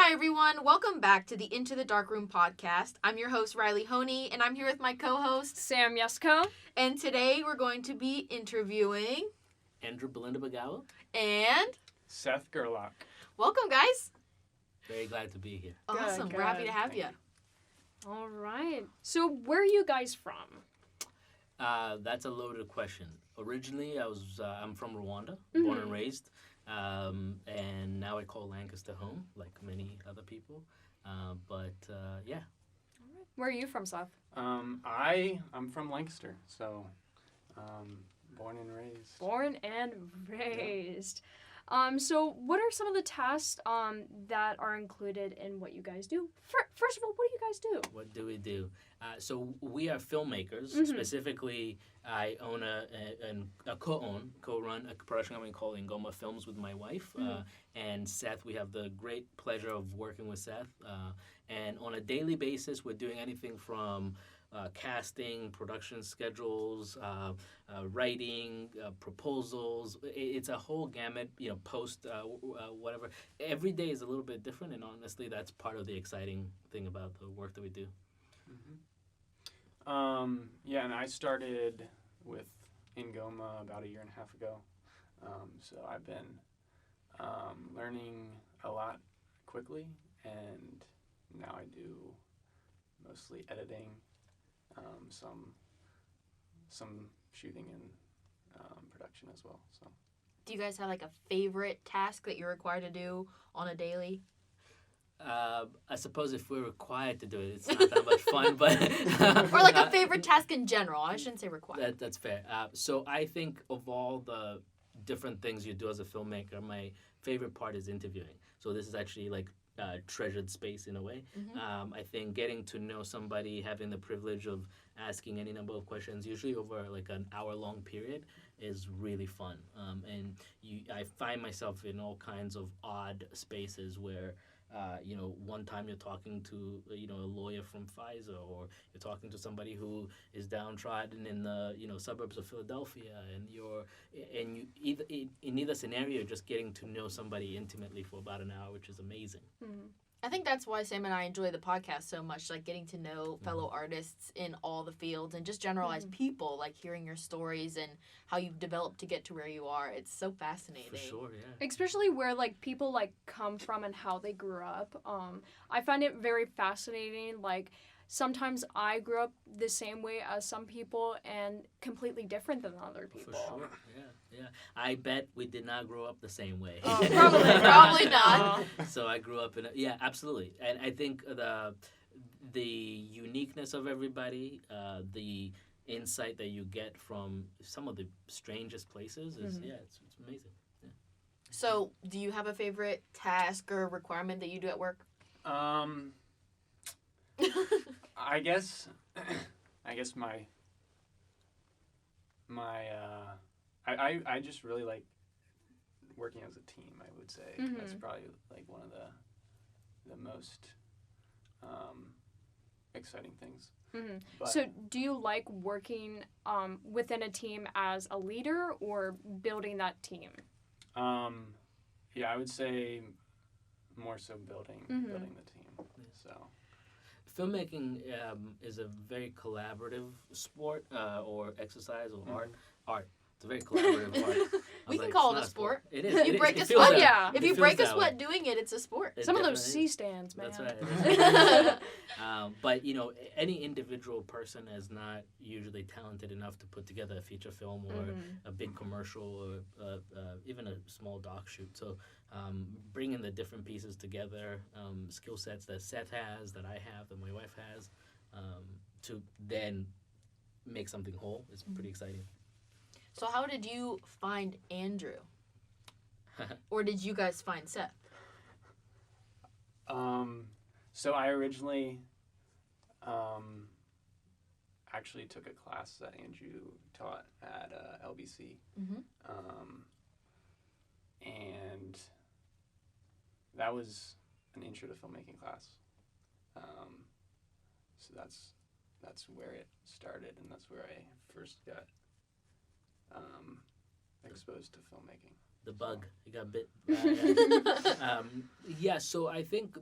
Hi, everyone. Welcome back to the Into the Darkroom podcast. I'm your host, Riley Honey, and I'm here with my co-host, Sam Yesko. And today we're going to be interviewing Bilindabagabo and Seth Gerlock. Welcome, guys. Very glad to be here. Awesome. Good. We're happy to have Thank you. All right. So where are you guys from? That's a loaded question. Originally, I'm from Rwanda, Mm-hmm. born and raised, and now I call Lancaster home, like many other people. Yeah. Where are you from, Seth? I'm from Lancaster, so born and raised. Born and raised. So what are some of the tasks that are included in what you guys do? First of all, what do you guys do? What do we do? So we are filmmakers. Mm-hmm. Specifically, I own co-run a production company called Ingoma Films with my wife. Mm-hmm. And Seth, we have the great pleasure of working with Seth. And on a daily basis, we're doing anything from casting, production schedules, writing, proposals. It's a whole gamut, post, whatever. Every day is a little bit different, and honestly, that's part of the exciting thing about the work that we do. Mm-hmm. And I started with Ingoma about a year and a half ago. So I've been learning a lot quickly, and now I do mostly editing, some shooting and production as well. So, Do you guys have like a favorite task that you're required to do on a daily? I suppose if we're required to do it, it's not that much fun, but Or like a favorite task in general. I shouldn't say required. that's fair. So I think of all the different things you do as a filmmaker, my favorite part is interviewing. So this is actually like treasured space in a way. Mm-hmm. I think getting to know somebody, having the privilege of asking any number of questions, usually over like an hour-long period, is really fun. I find myself in all kinds of odd spaces where one time you're talking to a lawyer from Pfizer, or you're talking to somebody who is downtrodden in the suburbs of Philadelphia, and in either scenario you're just getting to know somebody intimately for about an hour, which is amazing. Mm-hmm. I think that's why Sam and I enjoy the podcast so much, like getting to know fellow artists in all the fields and just generalized people, like hearing your stories and how you've developed to get to where you are. It's so fascinating. For sure, yeah. Especially where like people like come from and how they grew up. I find it very fascinating. Like sometimes I grew up the same way as some people and completely different than other people. For sure, yeah. I bet we did not grow up the same way. Oh, Probably not. So I grew up absolutely. And I think the uniqueness of everybody, the insight that you get from some of the strangest places is, it's amazing. Yeah. So, do you have a favorite task or requirement that you do at work? I guess I just really like working as a team, I would say. Mm-hmm. That's probably like one of the most exciting things. Mm-hmm. But, So do you like working within a team as a leader or building that team? I would say more so building the team. So Filmmaking is a very collaborative sport or exercise or art. It's a very collaborative art. We can call it a sport. It is. If you break a feels sweat, that- yeah. If it you feels break a that way. sweat doing it, it's a sport. It Some of those definitely is. C-stands, man. That's right. But any individual person is not usually talented enough to put together a feature film or a big commercial or even a small doc shoot. So bringing the different pieces together, skill sets that Seth has, that I have, that my wife has, to then make something whole is pretty exciting. So how did you find Andrew? Or did you guys find Seth? So I originally actually took a class that Andrew taught at LBC. Mm-hmm. And that was an intro to filmmaking class. So that's where it started, and that's where I first got exposed to filmmaking. the bug. He got bit. Yeah. So I think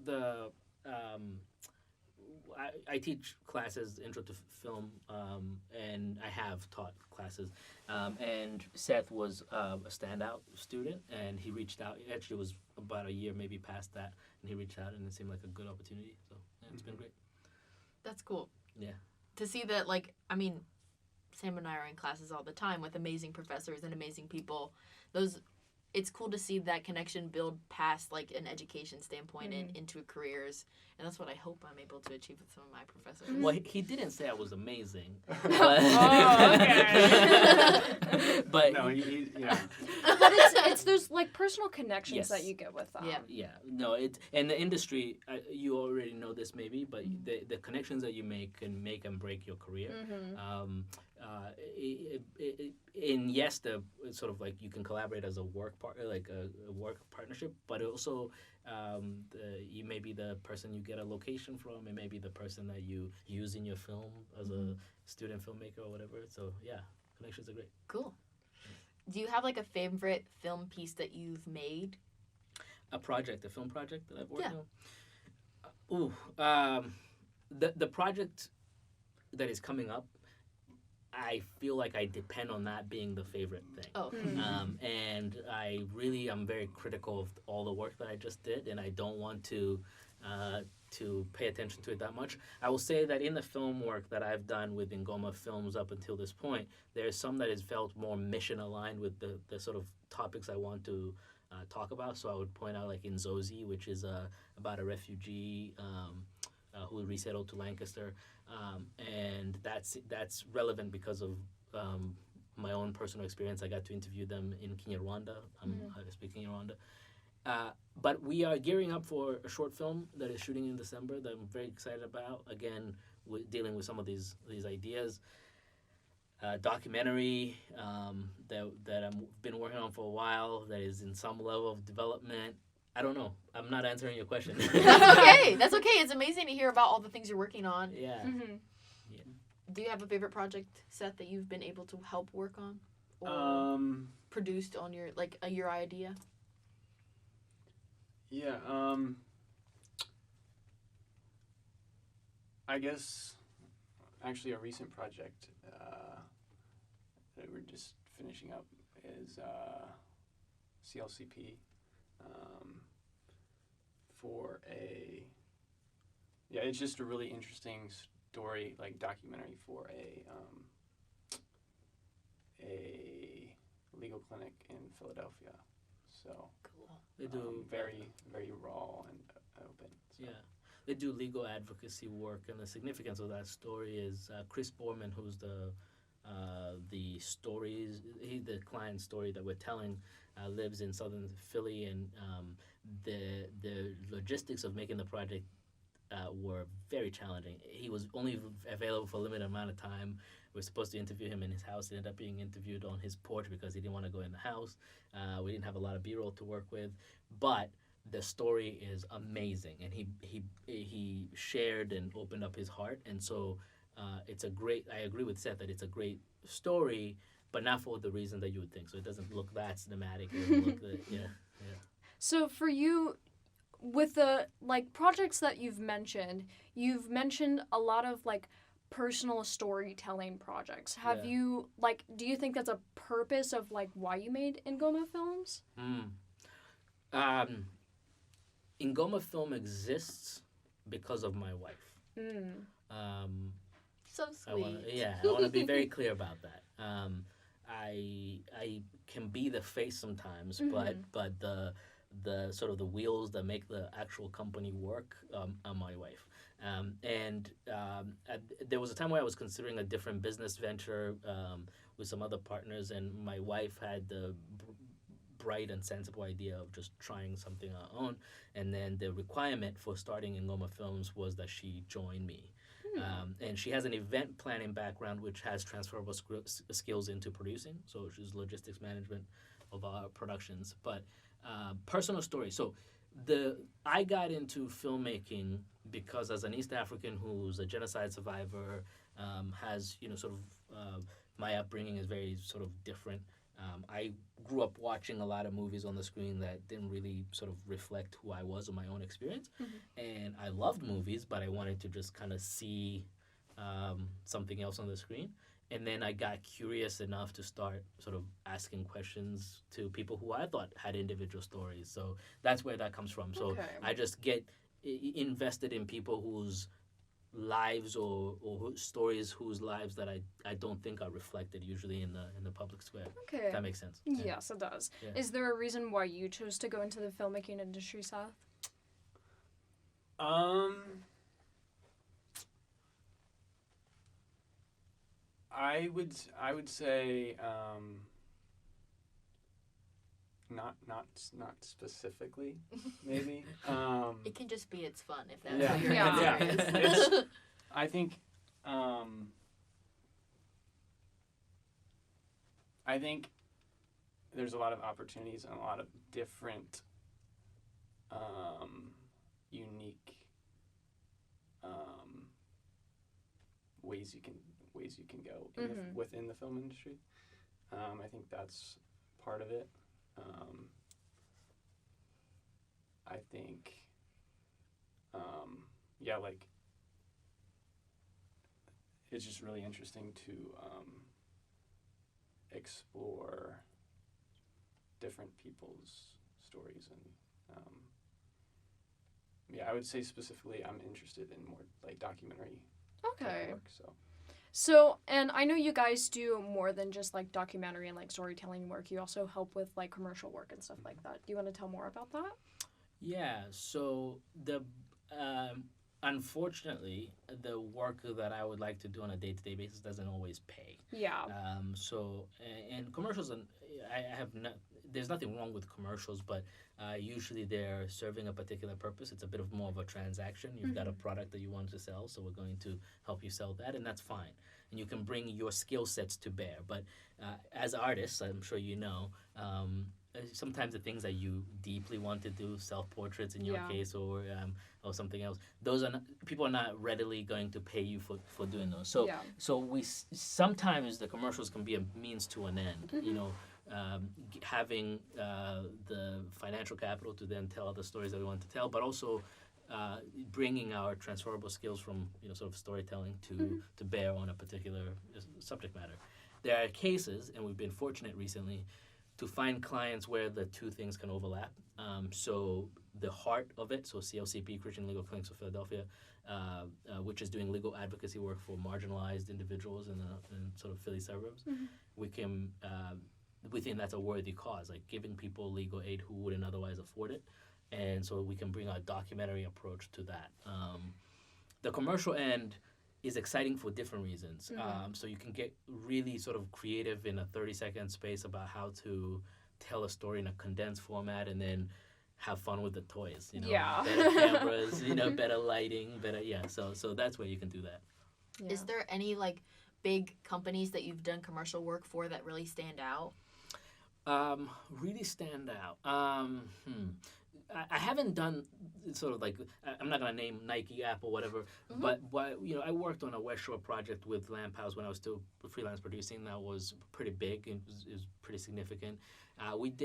I teach classes, intro to film, and I have taught classes. And Seth was a standout student, and he reached out. It actually was about a year, maybe past that, and he reached out, and it seemed like a good opportunity. So yeah, it's been great. That's cool. Yeah. To see that, like, I mean, Sam and I are in classes all the time with amazing professors and amazing people. It's cool to see that connection build past like an education standpoint and into careers, and that's what I hope I'm able to achieve with some of my professors. Well, he didn't say I was amazing. Oh, okay. But No, yeah. But it's those like personal connections Yes. that you get with them. Yeah. yeah, no, and the industry, you already know this maybe, but the connections that you make can make and break your career. Mm-hmm. And yes, the sort of like you can collaborate as a work partner, like a work partnership, but also you may be the person you get a location from, and maybe the person that you use in your film as a student filmmaker or whatever. So yeah, connections are great. Cool. Do you have like a favorite film piece that you've made? A film project that I've worked on. The project that is coming up, I feel like I depend on that being the favorite thing. Oh. And I'm very critical of all the work that I just did, and I don't want to pay attention to it that much. I will say that in the film work that I've done with Ingoma Films up until this point, there's some that has felt more mission aligned with the sort of topics I want to talk about. So I would point out like Nzozi, which is about a refugee who resettled to Lancaster, and that's relevant because of my own personal experience. I got to interview them in Kinyarwanda. I speak Kinyarwanda. But we are gearing up for a short film that is shooting in December that I'm very excited about. Again, dealing with some of these ideas. Documentary that I've been working on for a while that is in some level of development. I don't know. I'm not answering your question. That's okay. That's okay. It's amazing to hear about all the things you're working on. Yeah. Mm-hmm. Do you have a favorite project, Seth, that you've been able to help work on or produced on your idea? Yeah. I guess actually a recent project that we're just finishing up is CLCP it's just a really interesting story, like documentary for a legal clinic in Philadelphia. So Cool. They do very, very raw and open. So. Yeah. They do legal advocacy work, and the significance of that story is Chris Borman, who's the client story that we're telling, lives in southern Philly, and the logistics of making the project were very challenging. He was only available for a limited amount of time. We were supposed to interview him in his house. He ended up being interviewed on his porch because he didn't want to go in the house. We didn't have a lot of B-roll to work with, but the story is amazing, and he shared and opened up his heart, and so it's a great. I agree with Seth that it's a great story, but not for the reason that you would think. So it doesn't look that cinematic. It doesn't look yeah. So for you, with the projects that you've mentioned a lot of personal storytelling projects. Have you do you think that's a purpose of why you made Ingoma Films? Ingoma Film exists because of my wife. So sweet. I want to be very clear about that. I can be the face sometimes, but the sort of the wheels that make the actual company work are my wife. There was a time where I was considering a different business venture with some other partners, and my wife had the bright and sensible idea of just trying something on her own. And then the requirement for starting Ingoma Films was that she join me. And she has an event planning background, which has transferable skills into producing. So she's logistics management of our productions. But personal story. So I got into filmmaking because as an East African who's a genocide survivor, has sort of my upbringing is very sort of different. I grew up watching a lot of movies on the screen that didn't really sort of reflect who I was or my own experience. And I loved movies, but I wanted to just kind of see something else on the screen. And then I got curious enough to start sort of asking questions to people who I thought had individual stories. So that's where that comes from. So Okay. I just get invested in people whose lives or stories whose lives that I don't think are reflected usually in the public square. Okay. If that makes sense. Yes, it does. Yeah. Is there a reason why you chose to go into the filmmaking industry, Seth? I would say not specifically, maybe. It can just be it's fun if that's Yeah. what your Yeah. answer is. I think there's a lot of opportunities and a lot of different unique ways you can go within the film industry. I think that's part of it. I think like it's just really interesting to explore different people's stories and I would say specifically I'm interested in more like documentary Okay. work. So, and I know you guys do more than just like documentary and like storytelling work. You also help with like commercial work and stuff like that. Do you want to tell more about that? Yeah. So unfortunately, the work that I would like to do on a day-to-day basis doesn't always pay. Yeah. And commercials, and there's nothing wrong with commercials, but usually they're serving a particular purpose. It's a bit of more of a transaction. You've got a product that you want to sell, so we're going to help you sell that, and that's fine. And you can bring your skill sets to bear. But as artists, I'm sure you know, sometimes the things that you deeply want to do, self-portraits in your case, or something else, people are not readily going to pay you for doing those. So sometimes the commercials can be a means to an end. You know, having the financial capital to then tell the stories that we want to tell, but also bringing our transferable skills from sort of storytelling to bear on a particular subject matter. There are cases, and we've been fortunate recently, to find clients where the two things can overlap. So the heart of it, so CLCP, Christian Legal Clinics of Philadelphia, which is doing legal advocacy work for marginalized individuals in sort of Philly suburbs, we think that's a worthy cause, like giving people legal aid who wouldn't otherwise afford it. And so we can bring a documentary approach to that. The commercial end is exciting for different reasons. So you can get really sort of creative in a 30-second space about how to tell a story in a condensed format and then have fun with the toys. Better cameras, better lighting, so that's where you can do that. Is there any like big companies that you've done commercial work for that really stand out? Really stand out. I haven't done sort of like, I'm not going to name Nike, Apple, whatever, but I worked on a West Shore project with Lamp House when I was still freelance producing. That was pretty big. It was pretty significant. We've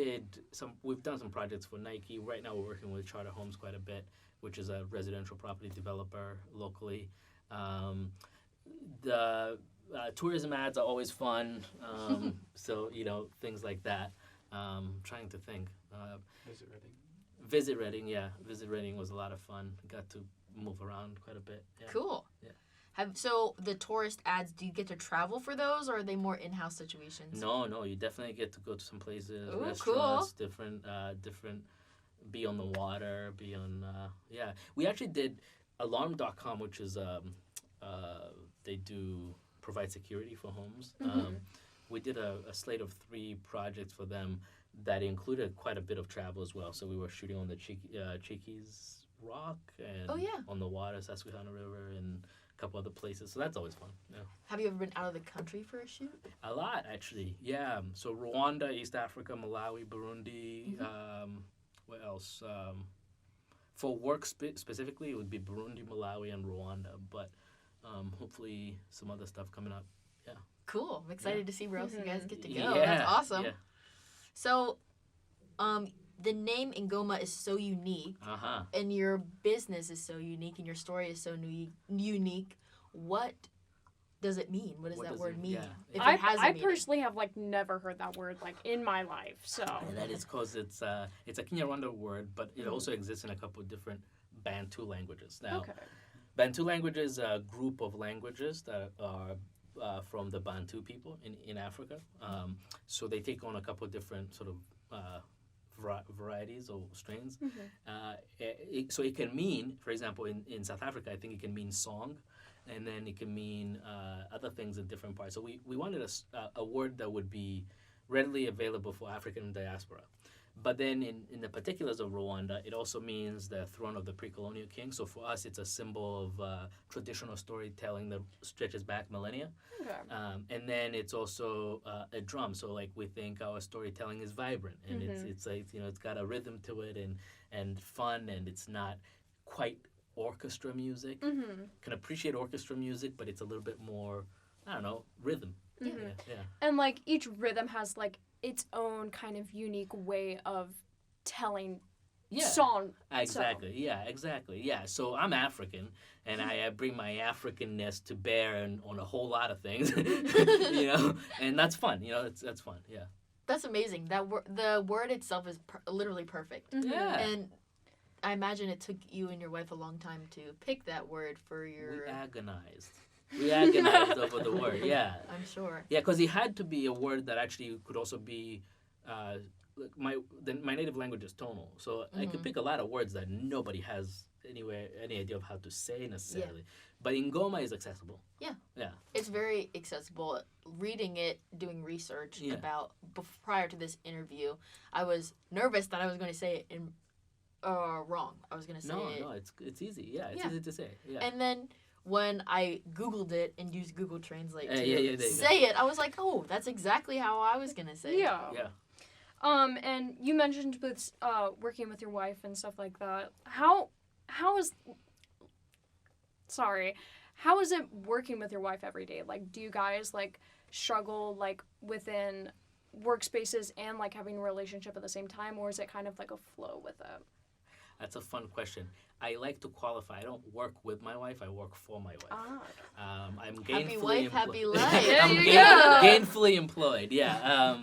done some projects for Nike. Right now we're working with Charter Homes quite a bit, which is a residential property developer locally. The tourism ads are always fun. So, things like that. Trying to think. Visit Reading, yeah. Visit Reading was a lot of fun. Got to move around quite a bit. Yeah. Cool. Yeah. So the tourist ads, do you get to travel for those, or are they more in-house situations? No, you definitely get to go to some places, Ooh, restaurants, cool. different, be on the water, We actually did Alarm.com, which is, they do provide security for homes. We did a slate of 3 projects for them that included quite a bit of travel as well. So we were shooting on the Cheekies Rock and on the water, Susquehanna River, and a couple other places. So that's always fun. Yeah. Have you ever been out of the country for a shoot? A lot, actually. Yeah. So Rwanda, East Africa, Malawi, Burundi. What else? For work specifically, it would be Burundi, Malawi, and Rwanda. But hopefully some other stuff coming up. Yeah. Cool. I'm excited to see where else you guys get to go. Yeah, That's awesome. yeah. So, the name Ingoma is so unique, and your business is so unique, and your story is so unique. What does it mean? What does that word mean? Yeah. If it has a I meaning? personally have like never heard that word like in my life. So And that is because it's a Kinyarwanda word, but it also exists in a couple of different Bantu languages. Now, okay. Bantu language is a group of languages that are from the Bantu people in Africa. So they take on a couple of different sort of varieties or strains. So it can mean, for example, in South Africa, I think it can mean song, and then it can mean other things in different parts. So we wanted a word that would be readily available for African diaspora. But then in the particulars of Rwanda, it also means the throne of the pre-colonial king. So for us, it's a symbol of traditional storytelling that stretches back millennia. Okay. And then it's also a drum. So like we think our storytelling is vibrant, and it's like, it's got a rhythm to it and fun, and it's not quite orchestra music. Can appreciate orchestra music, but it's a little bit more, I don't know, rhythm. Yeah. And like each rhythm has like its own kind of unique way of telling song. Exactly. Yeah, exactly. Yeah. So I'm African, and I bring my Africanness to bear on a whole lot of things, and that's fun. That's fun. Yeah. That's amazing. The word itself is literally perfect. Yeah. And I imagine it took you and your wife a long time to pick that word for your. We agonized over the word. Yeah. I'm sure. Yeah, because it had to be a word that actually could also be. My native language is tonal, so I could pick a lot of words that nobody has any idea of how to say necessarily. But Ingoma is accessible. Yeah. Yeah. It's very accessible. Reading it, doing research about prior to this interview, I was nervous that I was going to say it wrong. I was going to say it. No, it's easy. Yeah, it's easy to say. Yeah. And then when I Googled it and used Google Translate to there say it, I was like, oh, that's exactly how I was going to say it. Yeah. And you mentioned with working with your wife and stuff like that. How is it working with your wife every day? Like, do you guys like struggle like within workspaces and like having a relationship at the same time, or is it kind of like a flow with it? That's a fun question. I like to qualify. I don't work with my wife. I work for my wife. I'm gainfully employed. Happy life. I'm gainfully employed. Yeah.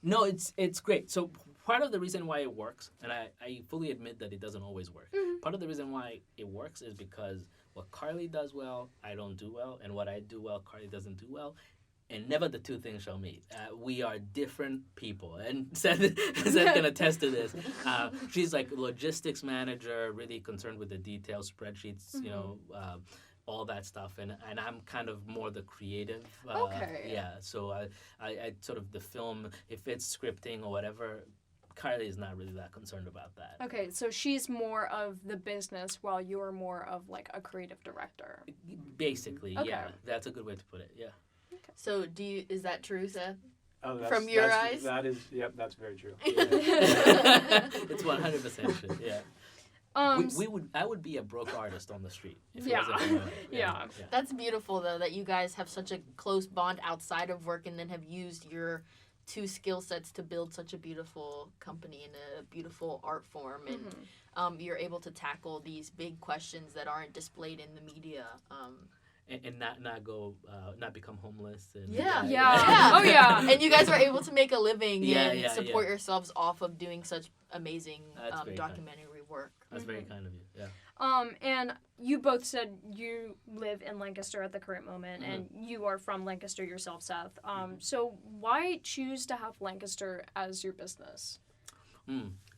No, it's great. So part of the reason why it works, and I fully admit that it doesn't always work. Part of the reason why it works is because what Carley does well, I don't do well, and what I do well, Carley doesn't do well. And never the two things shall meet. We are different people, and Seth can attest to this. She's like a logistics manager, really concerned with the details, spreadsheets, all that stuff, and I'm kind of more the creative. Okay. Yeah. So I sort of the film, if it's scripting or whatever, Carly is not really that concerned about that. Okay, so she's more of the business while you're more of like a creative director. Basically, Okay. yeah. That's a good way to put it. Yeah. So is that true, Seth? Oh, From your eyes? That is, yep, that's very true. It's 100% true. Yeah. I would be a broke artist on the street. If it wasn't for my wife. Yeah. That's beautiful, though, that you guys have such a close bond outside of work and then have used your two skill sets to build such a beautiful company and a beautiful art form. And you're able to tackle these big questions that aren't displayed in the media. And not become homeless. And Oh, yeah. And you guys are able to make a living and Yeah, support yourselves off of doing such amazing very documentary work. That's very kind of you. Yeah. And you both said you live in Lancaster at the current moment, and you are from Lancaster yourself, Seth. So why choose to have Lancaster as your business?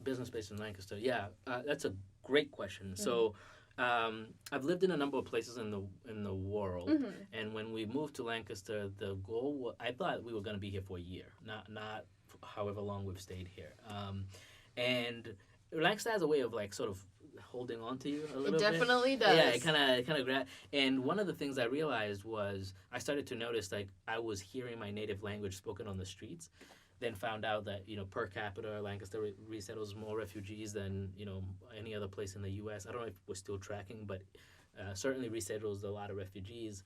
Business based in Lancaster. Yeah, that's a great question. So. I've lived in a number of places in the world, and when we moved to Lancaster, the goal I thought we were going to be here for a year, not however long we've stayed here. And Lancaster has a way of like sort of holding on to you a little bit. It definitely does. Yeah, it kind of grab. And one of the things I realized was I started to notice like I was hearing my native language spoken on the streets. Then found out that per capita Lancaster resettles more refugees than any other place in the U.S. I don't know if we're still tracking, but certainly resettles a lot of refugees.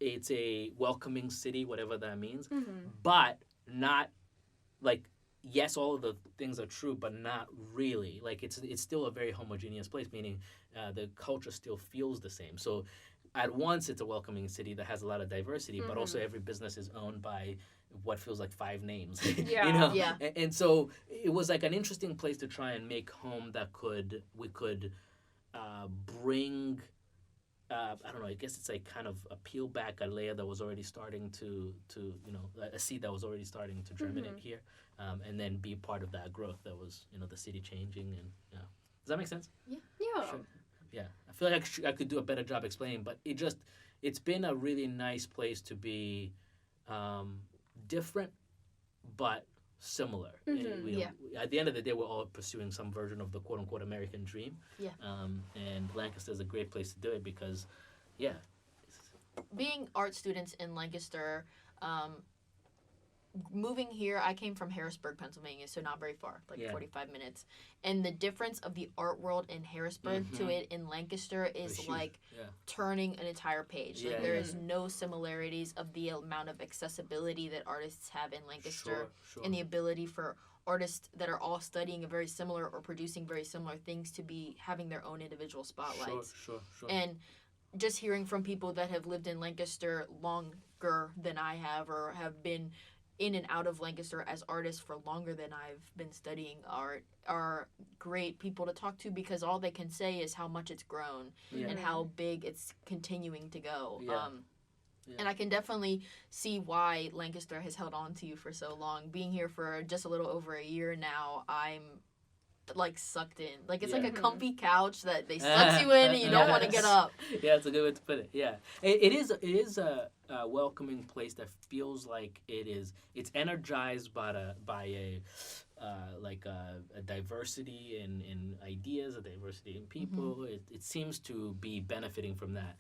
It's a welcoming city, whatever that means, Mm-hmm. but not like, yes, all of the things are true, but not really. Like it's still a very homogeneous place, meaning the culture still feels the same. So at once it's a welcoming city that has a lot of diversity, but also every business is owned by what feels like 5 names. Yeah. You know? Yeah. And so it was like an interesting place to try and make home that we could bring. I don't know. I guess it's like kind of peel back a layer that was already starting to a seed that was already starting to germinate here, and then be part of that growth that was the city changing. And does that make sense? Yeah. Sure. Yeah, I feel like I could do a better job explaining, but it's been a really nice place to be, different, but similar. At the end of the day, we're all pursuing some version of the quote unquote American dream. Yeah. And Lancaster is a great place to do it because, Being art students in Lancaster, moving here, I came from Harrisburg, Pennsylvania, so not very far, like 45 minutes. And the difference of the art world in Harrisburg to it in Lancaster is like turning an entire page. Like there is no similarities of the amount of accessibility that artists have in Lancaster and the ability for artists that are all studying a very similar or producing very similar things to be having their own individual spotlights. Sure. And just hearing from people that have lived in Lancaster longer than I have or have been in and out of Lancaster as artists for longer than I've been studying art are great people to talk to because all they can say is how much it's grown and how big it's continuing to go. And I can definitely see why Lancaster has held on to you for so long. Being here for just a little over a year now, I'm like sucked in. Like it's like a comfy couch that they sucks you in and you don't want to get up. Yeah, it's a good way to put it. Yeah, it is a welcoming place that feels like it's energized by a diversity in ideas, a diversity in people. It seems to be benefiting from that.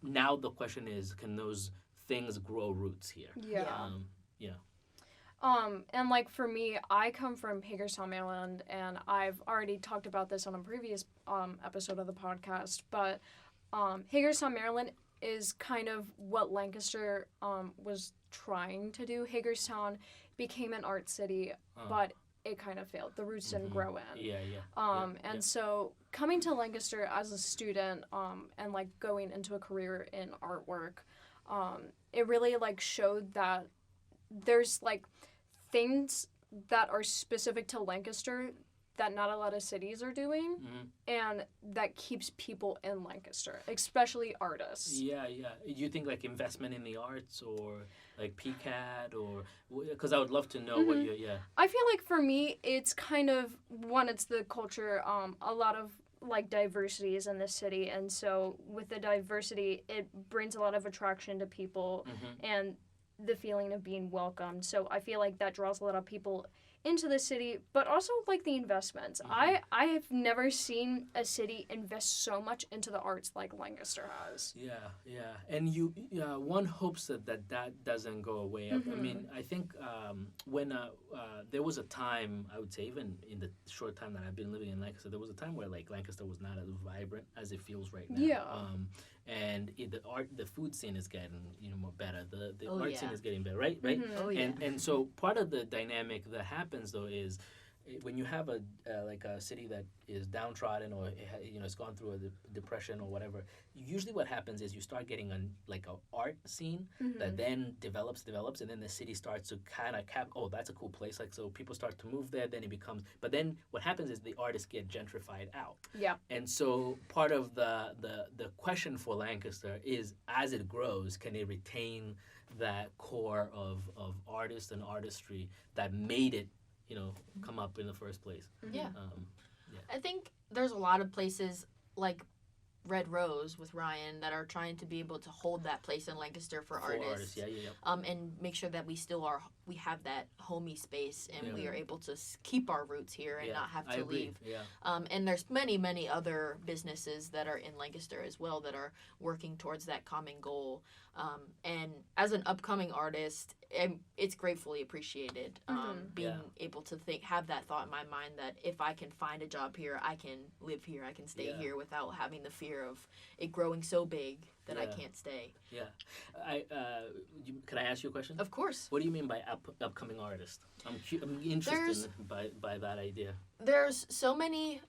Now the question is, can those things grow roots here? And like for me, I come from Hagerstown, Maryland, and I've already talked about this on a previous episode of the podcast, but Hagerstown, Maryland is kind of what Lancaster was trying to do. Hagerstown became an art city, but it kind of failed. The roots didn't grow in. So coming to Lancaster as a student and like going into a career in artwork, it really like showed that there's like things that are specific to Lancaster that not a lot of cities are doing, and that keeps people in Lancaster, especially artists. Yeah. Do you think like investment in the arts or like PCAD or because I would love to know what you I feel like for me, it's kind of it's the culture. A lot of like diversity is in this city, and so with the diversity, it brings a lot of attraction to people and the feeling of being welcomed. So I feel like that draws a lot of people into the city, but also like the investments. I have never seen a city invest so much into the arts like Lancaster has. Yeah. And one hopes that doesn't go away. I mean, I think when there was a time, I would say even in the short time that I've been living in Lancaster, there was a time where like Lancaster was not as vibrant as it feels right now. Yeah. And the food scene is getting more better. The Oh, art yeah. scene is getting better, right? Oh, yeah. And so part of the dynamic that happens though is when you have a city that is downtrodden or it's gone through a depression or whatever, usually what happens is you start getting an art scene that then develops and then the city starts to kind of that's a cool place, like so people start to move there, then it becomes, but then what happens is the artists get gentrified out. Yeah. And so part of the question for Lancaster is, as it grows, can it retain that core of artists and artistry that made it come up in the first place? Yeah. I think there's a lot of places like Red Rose with Ryan that are trying to be able to hold that place in Lancaster for artists. Yeah. And make sure that we still are we have that homey space and Yeah. we are able to keep our roots here and not have I to agree. leave. Yeah. And there's many other businesses that are in Lancaster as well that are working towards that common goal. And as an upcoming artist, it's gratefully appreciated. Being able to have that thought in my mind that if I can find a job here, I can live here, I can stay here without having the fear of it growing so big that I can't stay. Yeah. Can I ask you a question? Of course. What do you mean by upcoming artist? I'm interested by that idea. There's so many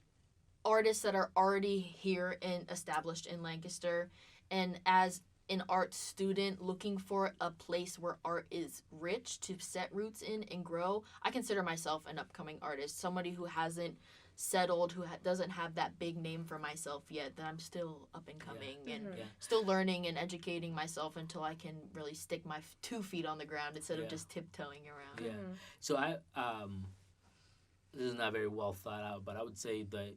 artists that are already here and established in Lancaster, and as an art student looking for a place where art is rich to set roots in and grow, I consider myself an upcoming artist, somebody who hasn't settled, who doesn't have that big name for myself yet, that I'm still up and coming and still learning and educating myself until I can really stick my 2 feet on the ground instead of just tiptoeing around. Yeah. So this is not very well thought out, but I would say that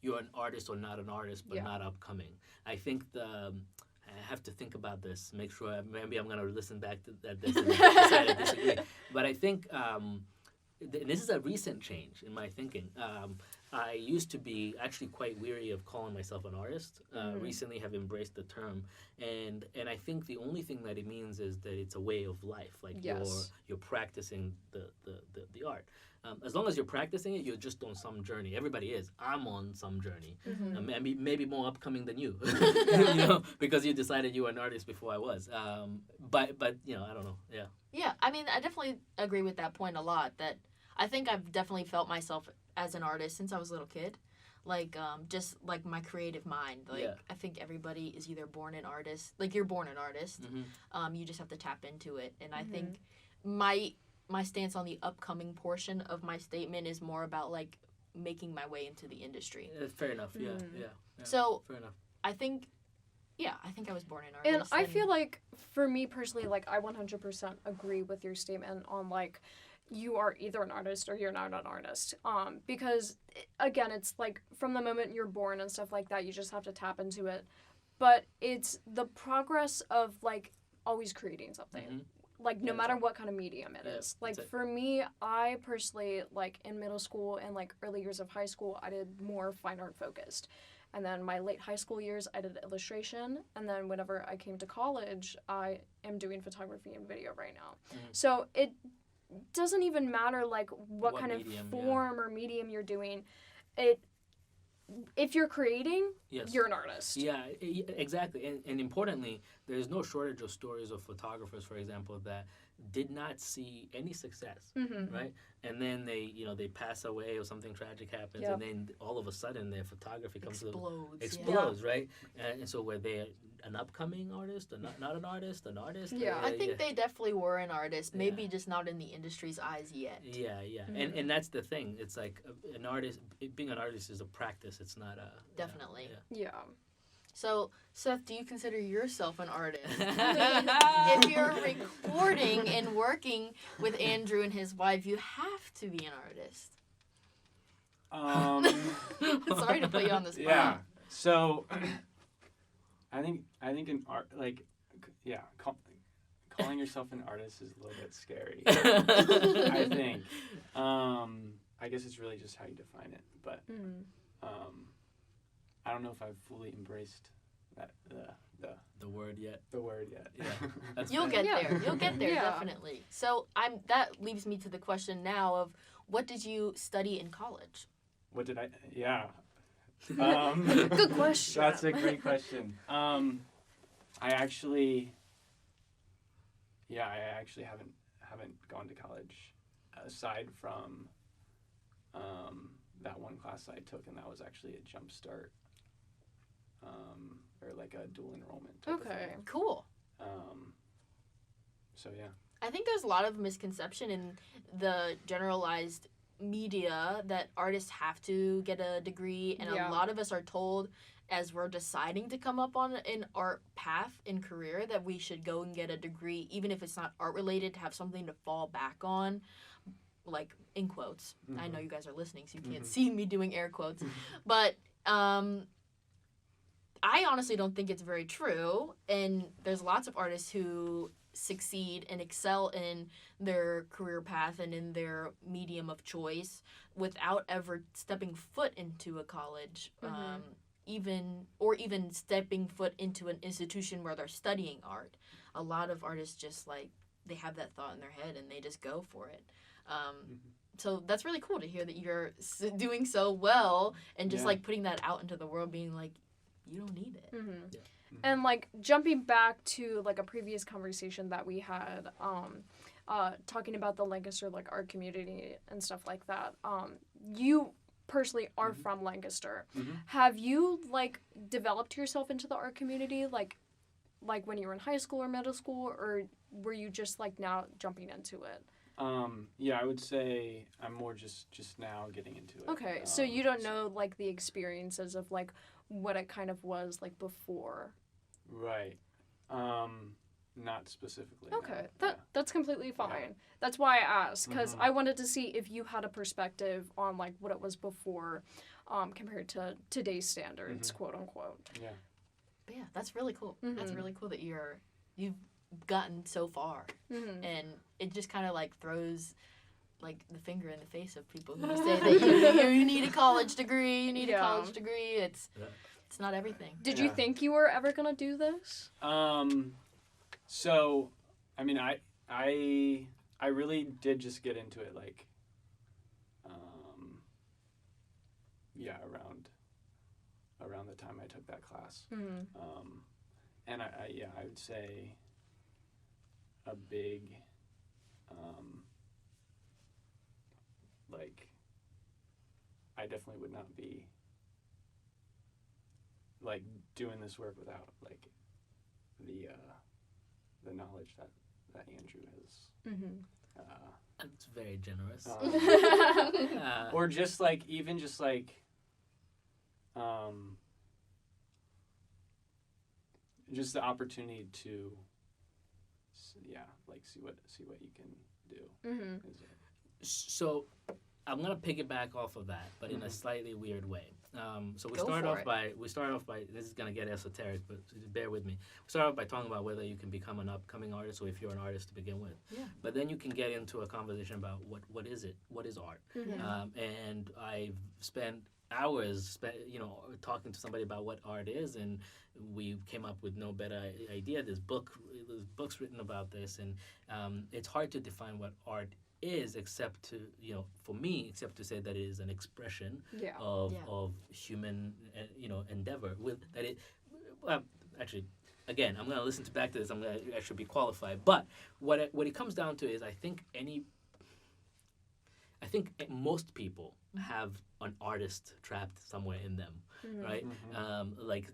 you're an artist or not an artist, but not upcoming. I think I have to think about this, make sure, maybe I'm going to listen back to this and decide to disagree. But I think this is a recent change in my thinking. I used to be actually quite weary of calling myself an artist. Recently have embraced the term. And I think the only thing that it means is that it's a way of life. Like you're practicing the art. As long as you're practicing it, you're just on some journey. Everybody is. I'm on some journey. Maybe more upcoming than you, because you decided you were an artist before I was. But I don't know. Yeah. Yeah, I mean, I definitely agree with that point a lot. That I think I've definitely felt myself as an artist since I was a little kid. Like, just like my creative mind. Like, I think everybody is either born an artist. Like, you're born an artist. You just have to tap into it. And I think my stance on the upcoming portion of my statement is more about like making my way into the industry. Fair enough. Yeah. So fair enough. I think I was born an artist. And I feel like for me personally, like I 100% agree with your statement on like you are either an artist or you're not an artist. Because again, it's like from the moment you're born and stuff like that, you just have to tap into it. But it's the progress of like always creating something. Like, no matter what kind of medium it is. Like, for me, I personally, like, in middle school and, like, early years of high school, I did more fine art focused. And then my late high school years, I did illustration. And then whenever I came to college, I am doing photography and video right now. So it doesn't even matter, like, what kind medium, of form or medium you're doing. If you're creating, you're an artist. Yeah, exactly. And importantly, there's no shortage of stories of photographers, for example, that did not see any success, right? And then they pass away or something tragic happens, and then all of a sudden their photography explodes, right? And so were they an upcoming artist, or not an artist, an artist? Yeah, I think they definitely were an artist, maybe just not in the industry's eyes yet. Yeah. And that's the thing. It's like an artist, being an artist is a practice. It's not a... Definitely. Yeah. So, Seth, do you consider yourself an artist? If you're recording and working with Andrew and his wife, you have to be an artist. Sorry to put you on the spot. Yeah. So, I think an art, like, calling yourself an artist is a little bit scary. I think. I guess it's really just how you define it, but I don't know if I've fully embraced that the word yet. The word yet. Yeah. You'll get there. You'll get there, definitely. So that leaves me to the question now of what did you study in college? What did I? Yeah. Good question. That's a great question. I actually haven't gone to college aside from that one class I took, and that was actually a jump start, or like a dual enrollment type of thing. Cool. So yeah. I think there's a lot of misconception in the generalized media that artists have to get a degree, and a lot of us are told as we're deciding to come up on an art path in career that we should go and get a degree, even if it's not art related, to have something to fall back on, like in quotes. I know you guys are listening, so you can't see me doing air quotes, but I honestly don't think it's very true, and there's lots of artists who succeed and excel in their career path and in their medium of choice without ever stepping foot into a college, even stepping foot into an institution where they're studying art. A lot of artists just like they have that thought in their head and they just go for it. So that's really cool to hear that you're doing so well and just like putting that out into the world, being like, you don't need it. And like jumping back to like a previous conversation that we had, talking about the Lancaster like art community and stuff like that. You personally are from Lancaster. Have you like developed yourself into the art community like when you were in high school or middle school, or were you just like now jumping into it? Yeah, I would say I'm more just now getting into it. Okay, so you don't know like the experiences of like what it kind of was like before. Right. Not specifically. Okay, no. that's completely fine. That's why I asked, because I wanted to see if you had a perspective on like what it was before, compared to today's standards, quote unquote. Yeah. But yeah, that's really cool. That's really cool that you've gotten so far, and it just kind of like throws like the finger in the face of people who say that you need a college degree. You need a college degree. It's not everything. Did you think you were ever gonna do this? So, I mean, I really did just get into it like, around the time I took that class. And I would say a big, like, I definitely would not be like doing this work without like the knowledge that Andrew has. That's very generous. Or just like even just like just the opportunity to like see what you can do. So I'm gonna piggyback off of that, but in a slightly weird way. So we Go start for off by this is gonna get esoteric, but bear with me. We start off by talking about whether you can become an upcoming artist or if you're an artist to begin with. Yeah. But then you can get into a conversation about what is it? What is art? And I've spent hours, talking to somebody about what art is, and we came up with no better idea. There's books written about this, and it's hard to define what art is, except to for me, except to say that it is an expression of human endeavor. With that it actually, again, I'm going to listen back to this. I should be qualified, but what it comes down to is I think most people have an artist trapped somewhere in them, right? Like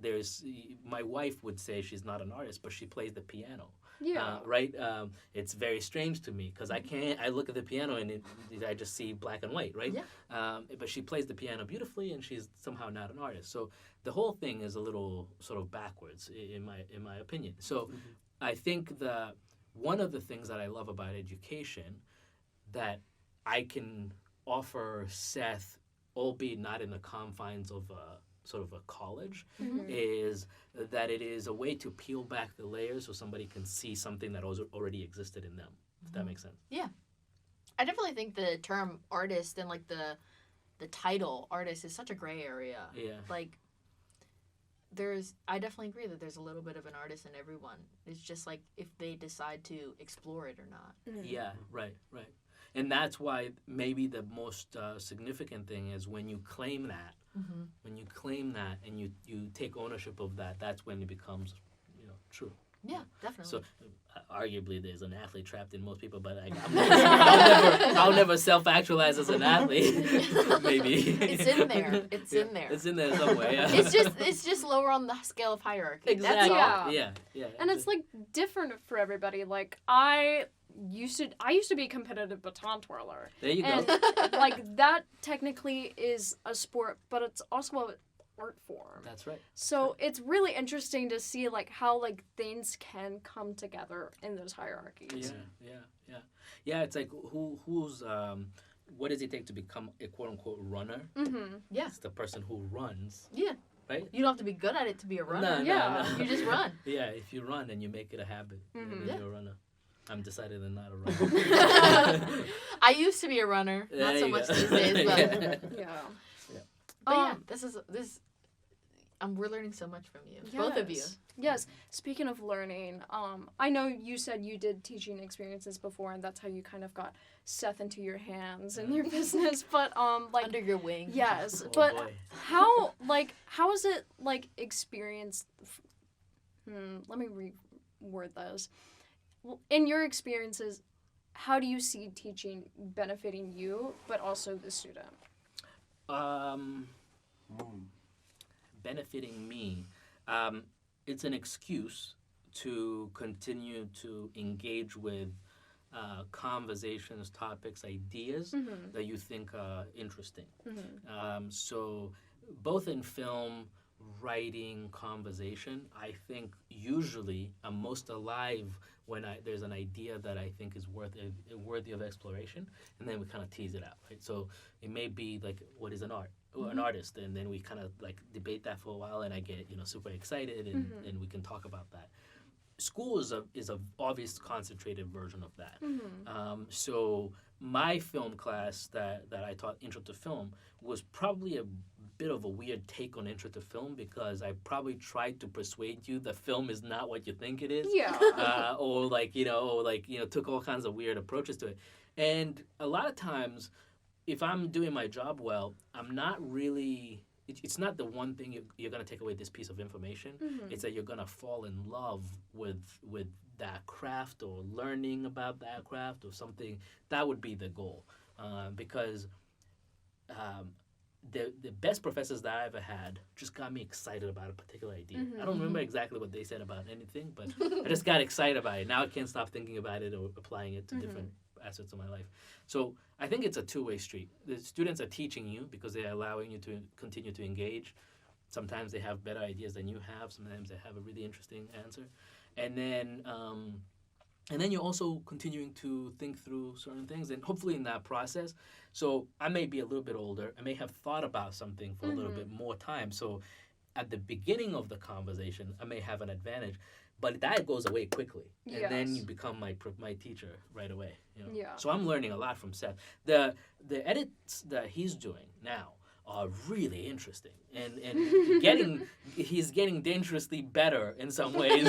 my wife would say she's not an artist, but she plays the piano. Right? It's very strange to me because I look at the piano and I just see black and white, right? But she plays the piano beautifully and she's somehow not an artist. So the whole thing is a little sort of backwards in my opinion. So I think one of the things that I love about education that I can offer Seth, albeit not in the confines of sort of a college, is that it is a way to peel back the layers so somebody can see something that already existed in them, if that makes sense. Yeah. I definitely think the term artist and like the title artist is such a gray area. Yeah. Like I definitely agree that there's a little bit of an artist in everyone. It's just like if they decide to explore it or not. Yeah, right. And that's why maybe the most significant thing is when you claim that, when you claim that and you take ownership of that, that's when it becomes, true. Yeah, definitely. So, arguably, there's an athlete trapped in most people, but I'll never self-actualize as an athlete. Maybe it's in there. It's in there. It's in there somewhere. Yeah. It's just lower on the scale of hierarchy. Exactly. That's all. Yeah. And it's like different for everybody. Like I used to be a competitive baton twirler. There you and go. like that technically is a sport, but it's also an art form. That's right. So it's really interesting to see like how like things can come together in those hierarchies. Yeah. It's like who's what does it take to become a quote unquote runner? Yeah. It's the person who runs. Yeah. Right? You don't have to be good at it to be a runner. No. You just run. Yeah, if you run and you make it a habit, then you're a runner. I'm decidedly not a runner. I used to be a runner, not so much these days, but Yeah. but yeah, this. We're learning so much from you, both of you. Yes. Speaking of learning, I know you said you did teaching experiences before, and that's how you kind of got Seth into your hands and your business. But like Under your wing. yes, Oh, but boy. how is it like experienced? Let me reword those. In your experiences, how do you see teaching benefiting you, but also the student? Benefiting me, it's an excuse to continue to engage with conversations, topics, ideas that you think are interesting. So both in film, writing, conversation, I think usually I'm most alive when there's an idea that I think is worthy of exploration, and then we kind of tease it out, right? So it may be like, what is an art? Or an artist, and then we kind of like debate that for a while, and I get super excited, and we can talk about that. School is a obvious concentrated version of that. So my film class that I taught Intro to Film was probably a bit of a weird take on Intro to Film, because I probably tried to persuade you that film is not what you think it is. Yeah. Or took all kinds of weird approaches to it, and a lot of times, if I'm doing my job well, I'm not really. It's not the one thing you're going to take away this piece of information. It's that you're going to fall in love with that craft, or learning about that craft, or something. That would be the goal, because the best professors that I ever had just got me excited about a particular idea. I don't remember exactly what they said about anything, but I just got excited about it. Now I can't stop thinking about it or applying it to different aspects of my life. So I think it's a two-way street. The students are teaching you because they're allowing you to continue to engage. Sometimes they have better ideas than you have. Sometimes they have a really interesting answer. And then you're also continuing to think through certain things, and hopefully in that process. So I may be a little bit older. I may have thought about something for a little bit more time. So at the beginning of the conversation, I may have an advantage. But that goes away quickly, and then you become my teacher right away. Yeah. So I'm learning a lot from Seth. The edits that he's doing now are really interesting, and he's getting dangerously better in some ways.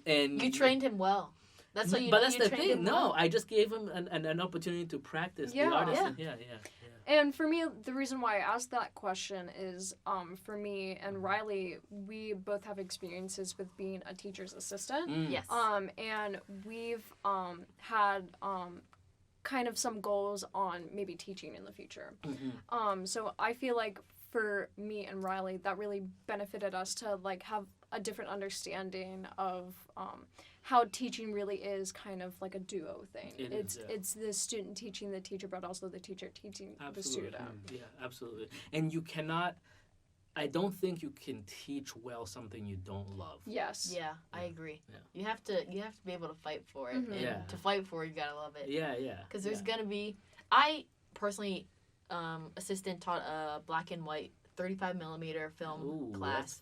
And You trained him well. That's what you. But that's you the trained thing. him No, well. I just gave him an opportunity to practice the Yeah. artist. Yeah. And for me, the reason why I asked that question is, for me and Riley, we both have experiences with being a teacher's assistant. Yes. And we've had kind of some goals on maybe teaching in the future. So I feel like for me and Riley, that really benefited us to like have a different understanding of how teaching really is kind of like a duo thing. It's the student teaching the teacher, but also the teacher teaching the student. Yeah, absolutely. And you cannot. I don't think you can teach well something you don't love. Yes. Yeah, I agree. Yeah. You have to be able to fight for it, and to fight for it, you gotta love it. Yeah. Because there's gonna be. I personally, assistant taught a black and white 35mm film class. That's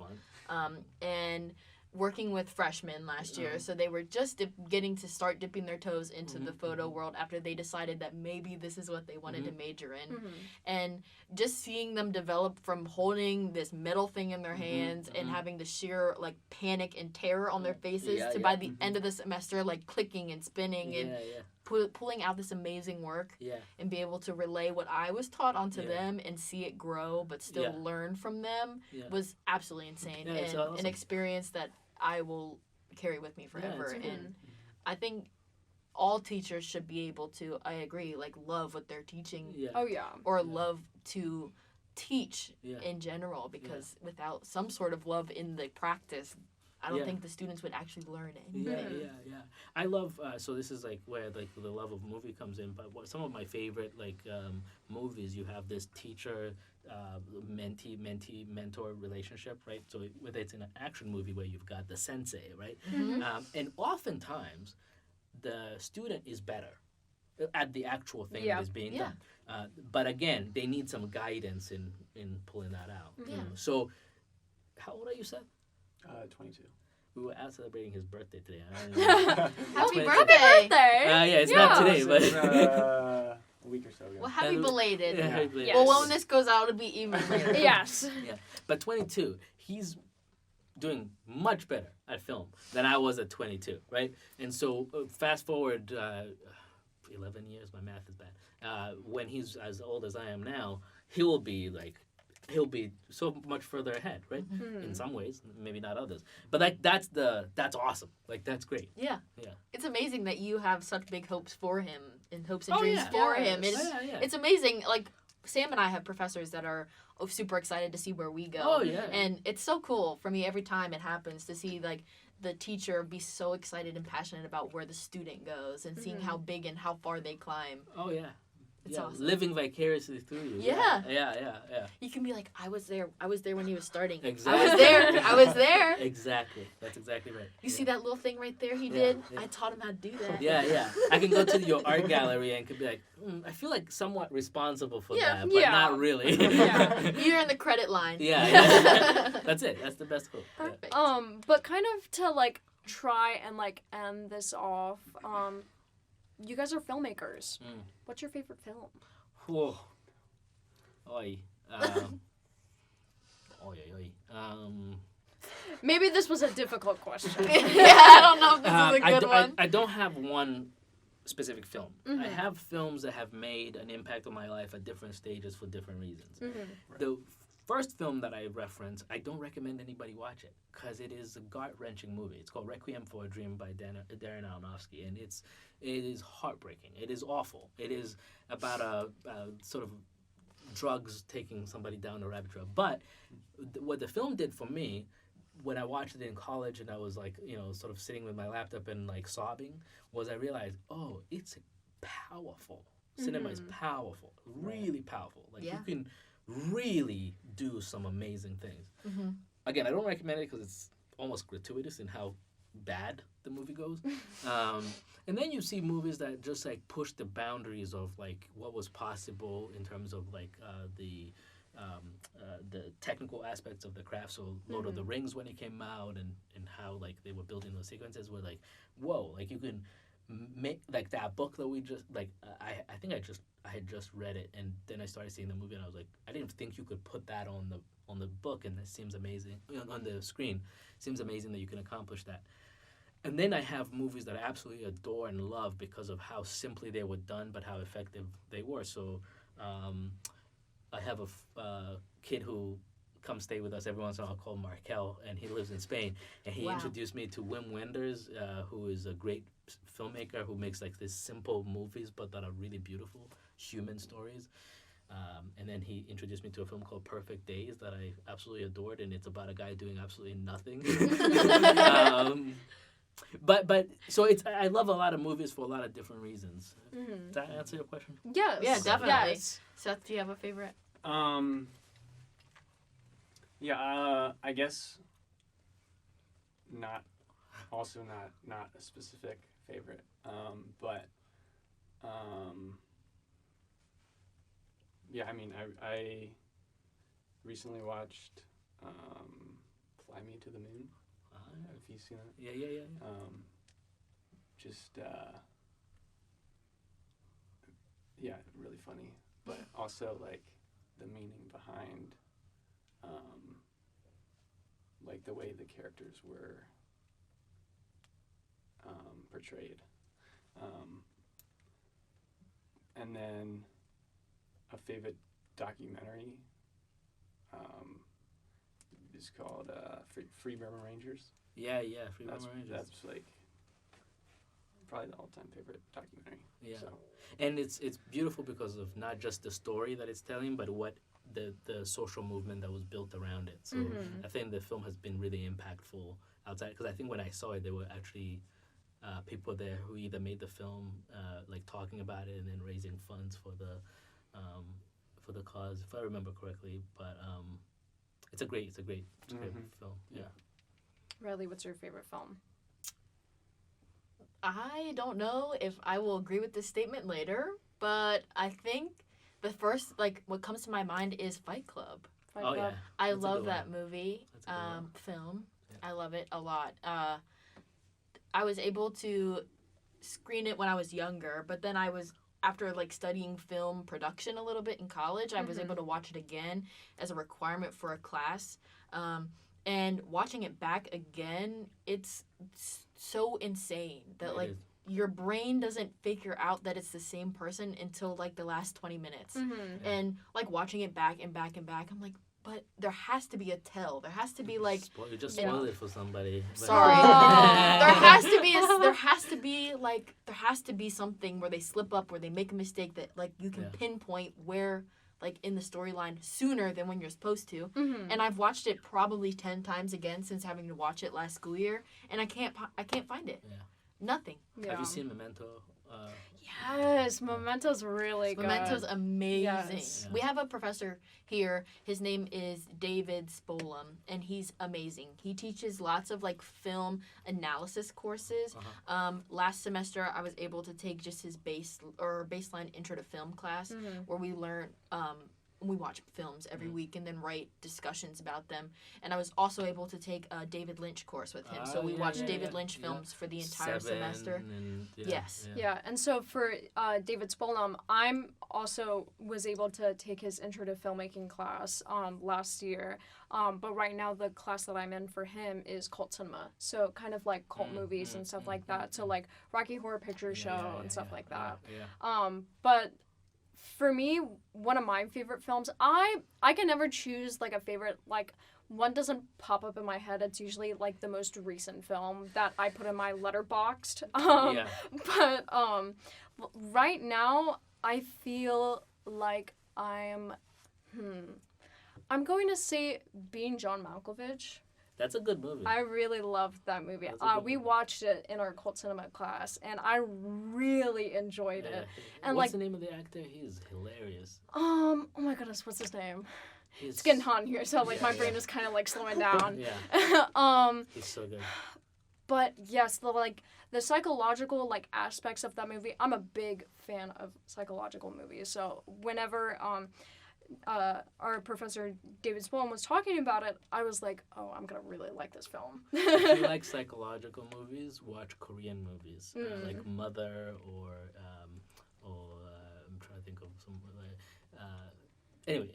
fun. And working with freshmen last year, so they were just getting to start dipping their toes into the photo world after they decided that maybe this is what they wanted to major in. And just seeing them develop from holding this metal thing in their hands and having the sheer like panic and terror on their faces to by the end of the semester like clicking and spinning and pulling out this amazing work and be able to relay what I was taught onto them and see it grow but still learn from them was absolutely insane, and awesome. an experience that I will carry with me forever. And I think all teachers should be able to, I agree, like love what they're teaching or love to teach in general, because without some sort of love in the practice, I don't think the students would actually learn anything. Yeah. I love, so this is like where like the love of movie comes in, but some of my favorite like movies, you have this teacher, mentee, mentor relationship, right? So whether it's in an action movie where you've got the sensei, right? And oftentimes the student is better at the actual thing that is being done. But again, they need some guidance in pulling that out. So how old are you, Seth? 22. We were out celebrating his birthday today. I don't even know. Happy 22. birthday! Yeah, it's not today, It's, but a week or so ago. Well, happy belated. Yeah, happy belated. Yes. Well, when this goes out, it'll be even later. Yes. But 22, he's doing much better at film than I was at 22, right? And so fast forward 11 years, my math is bad. When he's as old as I am now, he'll be so much further ahead, right? In some ways, maybe not others. But that's awesome. Like, that's great. Yeah. Yeah. It's amazing that you have such big hopes for him and hopes and Oh, dreams yeah. for Yes. him. Yeah. It's amazing. Like, Sam and I have professors that are super excited to see where we go. Oh, yeah. And it's so cool for me every time it happens to see, like, the teacher be so excited and passionate about where the student goes and seeing how big and how far they climb. Oh, yeah. It's yeah, awesome. living vicariously through you. Yeah. Yeah. You can be like, I was there when he was starting. Exactly. I was there. Exactly. That's exactly right. You see that little thing right there he Yeah, did? yeah. I taught him how to do that. Yeah. I can go to your art gallery and could be like, I feel like somewhat responsible for Yeah. that, but Yeah. not really. Yeah. You're in the credit line. Yeah. That's it. That's the best hope. Yeah. Perfect. But kind of to like try and like end this off, you guys are filmmakers. What's your favorite film? Whoa. Oi. Oi. Maybe this was a difficult question. Yeah, I don't know if this is a good one. I don't have one specific film. Mhm. I have films that have made an impact on my life at different stages for different reasons. Mhm. The first film that I reference, I don't recommend anybody watch it because it is a gut-wrenching movie. It's called Requiem for a Dream by Darren Aronofsky, and it is heartbreaking. It is awful. It is about a sort of drugs taking somebody down a rabbit trail. But what the film did for me, when I watched it in college and I was like, sort of sitting with my laptop and like sobbing, was I realized, oh, it's powerful. Cinema is powerful, really powerful. Like you can really do some amazing things. Mm-hmm. Again, I don't recommend it because it's almost gratuitous in how bad the movie goes. And then you see movies that just like push the boundaries of like what was possible in terms of like the technical aspects of the craft. So Lord of the Rings, when it came out, and how like they were building those sequences, were like, whoa, like you can make like that book that we just like. I think I had just read it, and then I started seeing the movie, and I was like, I didn't think you could put that on the book, and it seems amazing on the screen. It seems amazing that you can accomplish that. And then I have movies that I absolutely adore and love because of how simply they were done, but how effective they were. So I have a kid who comes stay with us every once in a while called Markel, and he lives in Spain. And he introduced me to Wim Wenders, who is a great filmmaker who makes like these simple movies, but that are really beautiful human stories. And then he introduced me to a film called Perfect Days that I absolutely adored, and it's about a guy doing absolutely nothing. But so I love a lot of movies for a lot of different reasons. Does that answer your question? Yes. Yeah, definitely. Yes. Seth, do you have a favorite? I guess not a specific favorite. I mean, I recently watched Fly Me to the Moon. Have you seen that? Yeah. Really funny, but also like the meaning behind like the way the characters were portrayed. And then a favorite documentary is called Free Burma Rangers. Yeah, Free Burma Rangers. That's like probably the all-time favorite documentary. Yeah. So. And it's beautiful because of not just the story that it's telling, but what the social movement that was built around it. So I think the film has been really impactful outside, because I think when I saw it, there were actually people there who either made the film, like talking about it and then raising funds for the cause, if I remember correctly. But it's a great film. Yeah. Riley, what's your favorite film? I don't know if I will agree with this statement later, but I think the first, what comes to my mind is Fight Club. Fight Oh Club. yeah. I That's a love good that one. movie, That's a good one. film. Yeah. I love it a lot. I was able to screen it when I was younger, but then after like studying film production a little bit in college, I was able to watch it again as a requirement for a class. And watching it back again, it's so insane that like your brain doesn't figure out that it's the same person until like the last 20 minutes. And like watching it back and back and back, I'm like, but there has to be a tell. There has to be like you just spoiled it for somebody. Sorry. there has to be something where they slip up, where they make a mistake that like you can pinpoint where like in the storyline sooner than when you're supposed to. And I've watched it probably 10 times again since having to watch it last school year, and I can't find it. Nothing. Have you seen Memento? Yes, Memento's really good. Memento's amazing. Yes. We have a professor here. His name is David Spolam, and he's amazing. He teaches lots of like film analysis courses. Last semester, I was able to take just his baseline intro to film class, where we learn. We watch films every week and then write discussions about them. And I was also able to take a David Lynch course with him. So we watched David Lynch films for the entire semester. And, Yes. Yeah, and so for David Spolam, I'm also was able to take his intro to filmmaking class last year. But right now the class that I'm in for him is cult cinema. So kind of like cult movies and stuff like that. So like Rocky Horror Picture Show and stuff like that. But for me, one of my favorite films, I can never choose like a favorite, like one doesn't pop up in my head. It's usually like the most recent film that I put in my Letterboxd. But right now I feel like I'm going to say Being John Malkovich. That's a good movie. I really loved that movie. We watched it in our cult cinema class, and I really enjoyed it. And what's the name of the actor? He's hilarious. Oh my goodness, what's his name? It's getting hot in here, so like my brain is kind of like slowing down. He's so good. But yes, the psychological like aspects of that movie. I'm a big fan of psychological movies, so whenever our professor David Spolam was talking about it, I was like, oh, I'm gonna really like this film. If you like psychological movies, watch Korean movies like Mother or I'm trying to think of some anyway,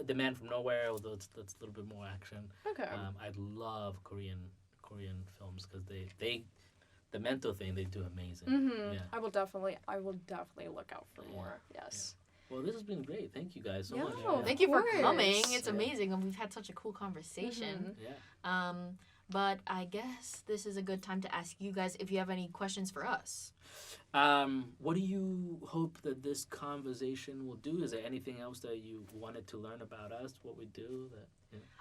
The Man from Nowhere, although that's a little bit more action. Okay. I love Korean films because they the mental thing they do amazing. I will definitely look out for more. Yes. Well, this has been great. Thank you guys so much. Thank you for coming. It's amazing, and we've had such a cool conversation. But I guess this is a good time to ask you guys if you have any questions for us. What do you hope that this conversation will do? Is there anything else that you wanted to learn about us, what we do?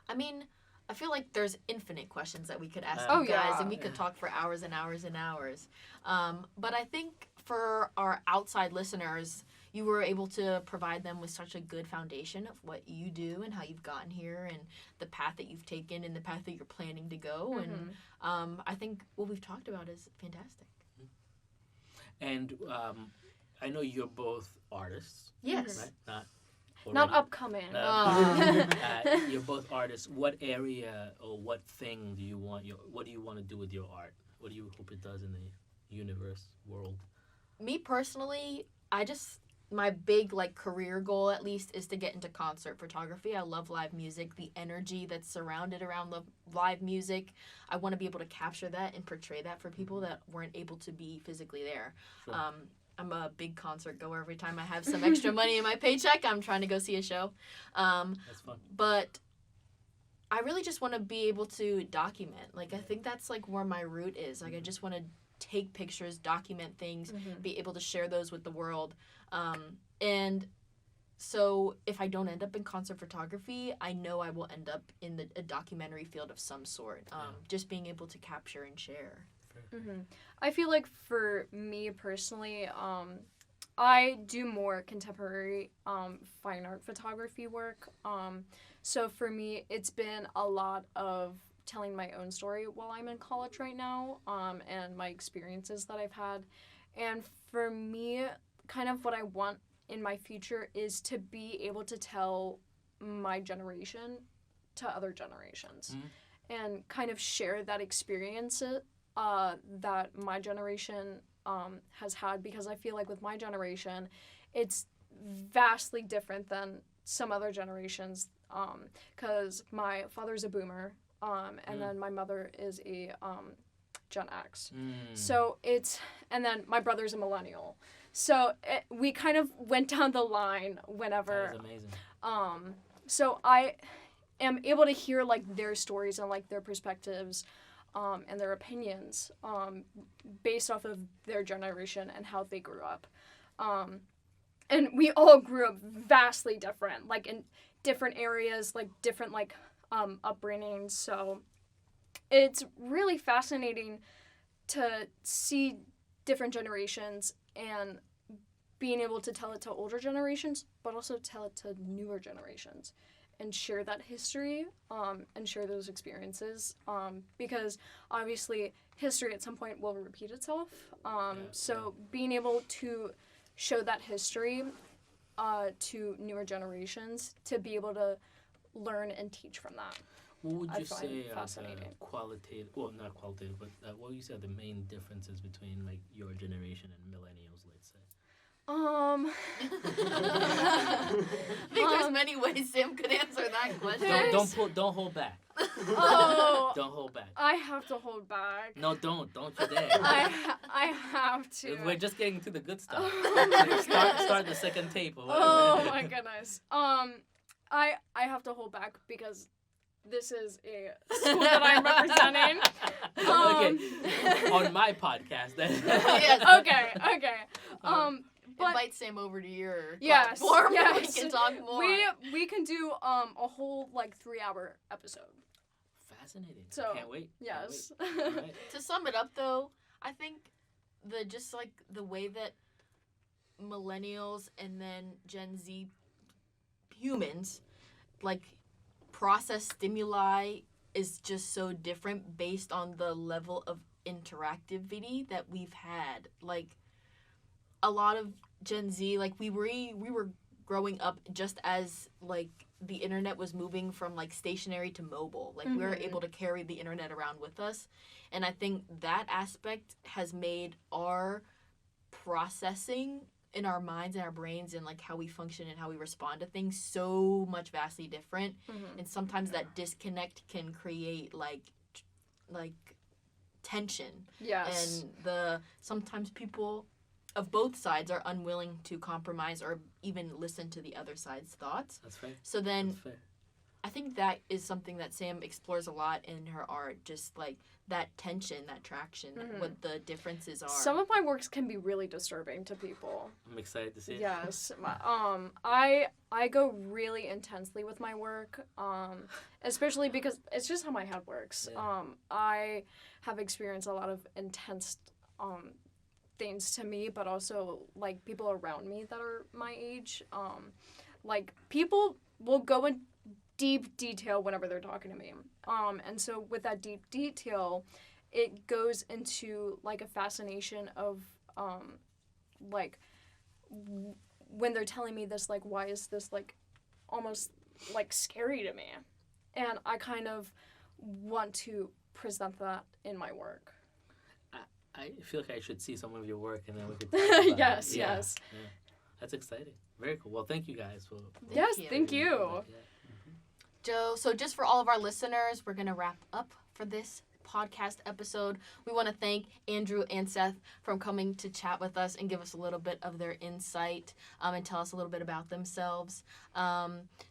I mean, I feel like there's infinite questions that we could ask you guys, and we could talk for hours and hours and hours. But I think for our outside listeners, you were able to provide them with such a good foundation of what you do and how you've gotten here and the path that you've taken and the path that you're planning to go. And I think what we've talked about is fantastic. And I know you're both artists. Yes. Right? Not upcoming. You're both artists. What area or what thing do you want what do you want to do with your art? What do you hope it does in the universe, world? Me personally, my big career goal at least is to get into concert photography. I love live music, the energy that's surrounded around the live music. I want to be able to capture that and portray that for people that weren't able to be physically there. Sure. I'm a big concert goer. Every time I have some extra money in my paycheck, I'm trying to go see a show. That's fun. But I really just want to be able to document. I think that's where my root is. I just want to take pictures, document things, be able to share those with the world. And so if I don't end up in concert photography, I know I will end up in a documentary field of some sort. Just being able to capture and share. I feel like for me personally, I do more contemporary fine art photography work. So for me, it's been a lot of telling my own story while I'm in college right now, and my experiences that I've had. And for me, kind of what I want in my future is to be able to tell my generation to other generations. and kind of share that experience that my generation has had, because I feel like with my generation, it's vastly different than some other generations, because my father's a boomer, and then my mother is a Gen X. So and then my brother's a millennial. So we kind of went down the line whenever. That is amazing. So I am able to hear like their stories and like their perspectives, and their opinions, based off of their generation and how they grew up. And we all grew up vastly different, like in different areas, like different like upbringings. So it's really fascinating to see different generations and being able to tell it to older generations, but also tell it to newer generations and share that history, and share those experiences, because obviously history at some point will repeat itself. So being able to show that history to newer generations, to be able to learn and teach from that. What would I you find say are fascinating. the qualitative, well, not qualitative, but what would you say are the main differences between like your generation and millennials, let's say? I think there's many ways Sam could answer that question. Don't hold back. Oh, Don't hold back. I have to hold back. No, don't you dare. I have to. We're just getting to the good stuff. Oh Start the second tape or whatever. Oh my goodness. I have to hold back because this is a school that I'm representing. Okay. On my podcast then. Yes. Okay. But invite Sam over to your yes, platform. yes. We can talk more. We can do a whole like 3-hour episode. Fascinating. So, Can't wait. Yes. Can't wait. All right. To sum it up, though, I think the way that millennials and then Gen Z humans like process stimuli is just so different based on the level of interactivity that we've had. Like a lot of Gen Z, like we were growing up just as like the internet was moving from like stationary to mobile. Like we were able to carry the internet around with us. And I think that aspect has made our processing in our minds and our brains and like how we function and how we respond to things so much vastly different. And sometimes that disconnect can create like tension. Yes. And sometimes people of both sides are unwilling to compromise or even listen to the other side's thoughts. That's fair. So then That's fair. I think that is something that Sam explores a lot in her art, just like that tension, that traction, what the differences are. Some of my works can be really disturbing to people. I'm excited to see it. Yes. I go really intensely with my work, especially because it's just how my head works. Yeah. I have experienced a lot of intense things to me, but also like people around me that are my age. Like people will go in deep detail whenever they're talking to me. And so with that deep detail, it goes into like a fascination of like when they're telling me this, like, why is this like almost like scary to me? And I kind of want to present that in my work. I feel like I should see some of your work and then we could talk about it. Yes. Yeah. That's exciting. Very cool. Well, thank you guys for Thank you. Joe, so just for all of our listeners, we're going to wrap up for this podcast episode. We want to thank Andrew and Seth for coming to chat with us and give us a little bit of their insight and tell us a little bit about themselves.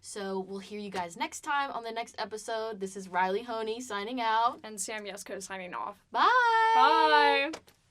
So we'll hear you guys next time on the next episode. This is Riley Honey signing out. And Sam Yesko signing off. Bye! Bye!